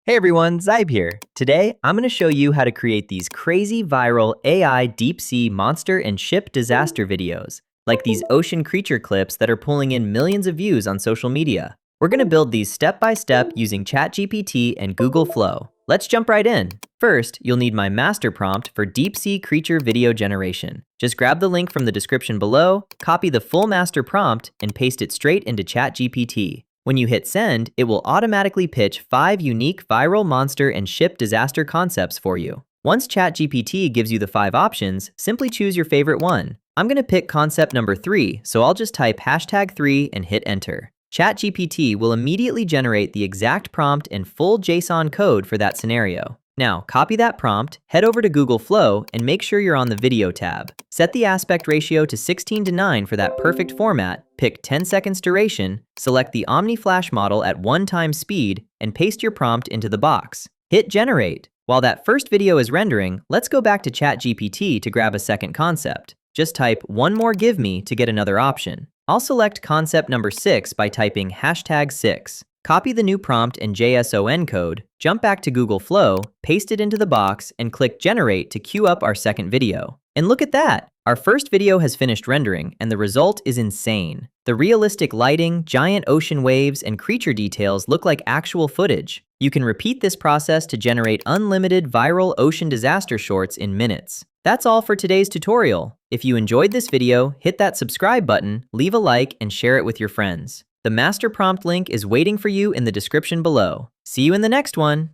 Hey everyone, Zybe here. Today, I'm going to show you how to create these crazy viral AI deep sea monster and ship disaster videos, like these ocean creature clips that are pulling in millions of views on social media. We're going to build these step by step using ChatGPT and Google Flow. Let's jump right in. First, you'll need my master prompt for deep sea creature video generation. Just grab the link from the description below, copy the full master prompt, and paste it straight into ChatGPT. When you hit send, it will automatically pitch 5 unique viral monster and ship disaster concepts for you. Once ChatGPT gives you the 5 options, simply choose your favorite one. I'm going to pick concept number 3, so I'll just type #3 and hit enter. ChatGPT will immediately generate the exact prompt and full JSON code for that scenario. Now, copy that prompt, head over to Google Flow, and make sure you're on the Video tab. Set the aspect ratio to 16:9 for that perfect format, pick 10 seconds duration, select the Omni Flash model at 1x speed, and paste your prompt into the box. Hit Generate. While that first video is rendering, let's go back to ChatGPT to grab a second concept. Just type "one more give me" to get another option. I'll select concept number 6 by typing #6. Copy the new prompt and JSON code, jump back to Google Flow, paste it into the box, and click Generate to queue up our second video. And look at that! Our first video has finished rendering, and the result is insane. The realistic lighting, giant ocean waves, and creature details look like actual footage. You can repeat this process to generate unlimited viral ocean disaster shorts in minutes. That's all for today's tutorial. If you enjoyed this video, hit that subscribe button, leave a like, and share it with your friends. The master prompt link is waiting for you in the description below. See you in the next one!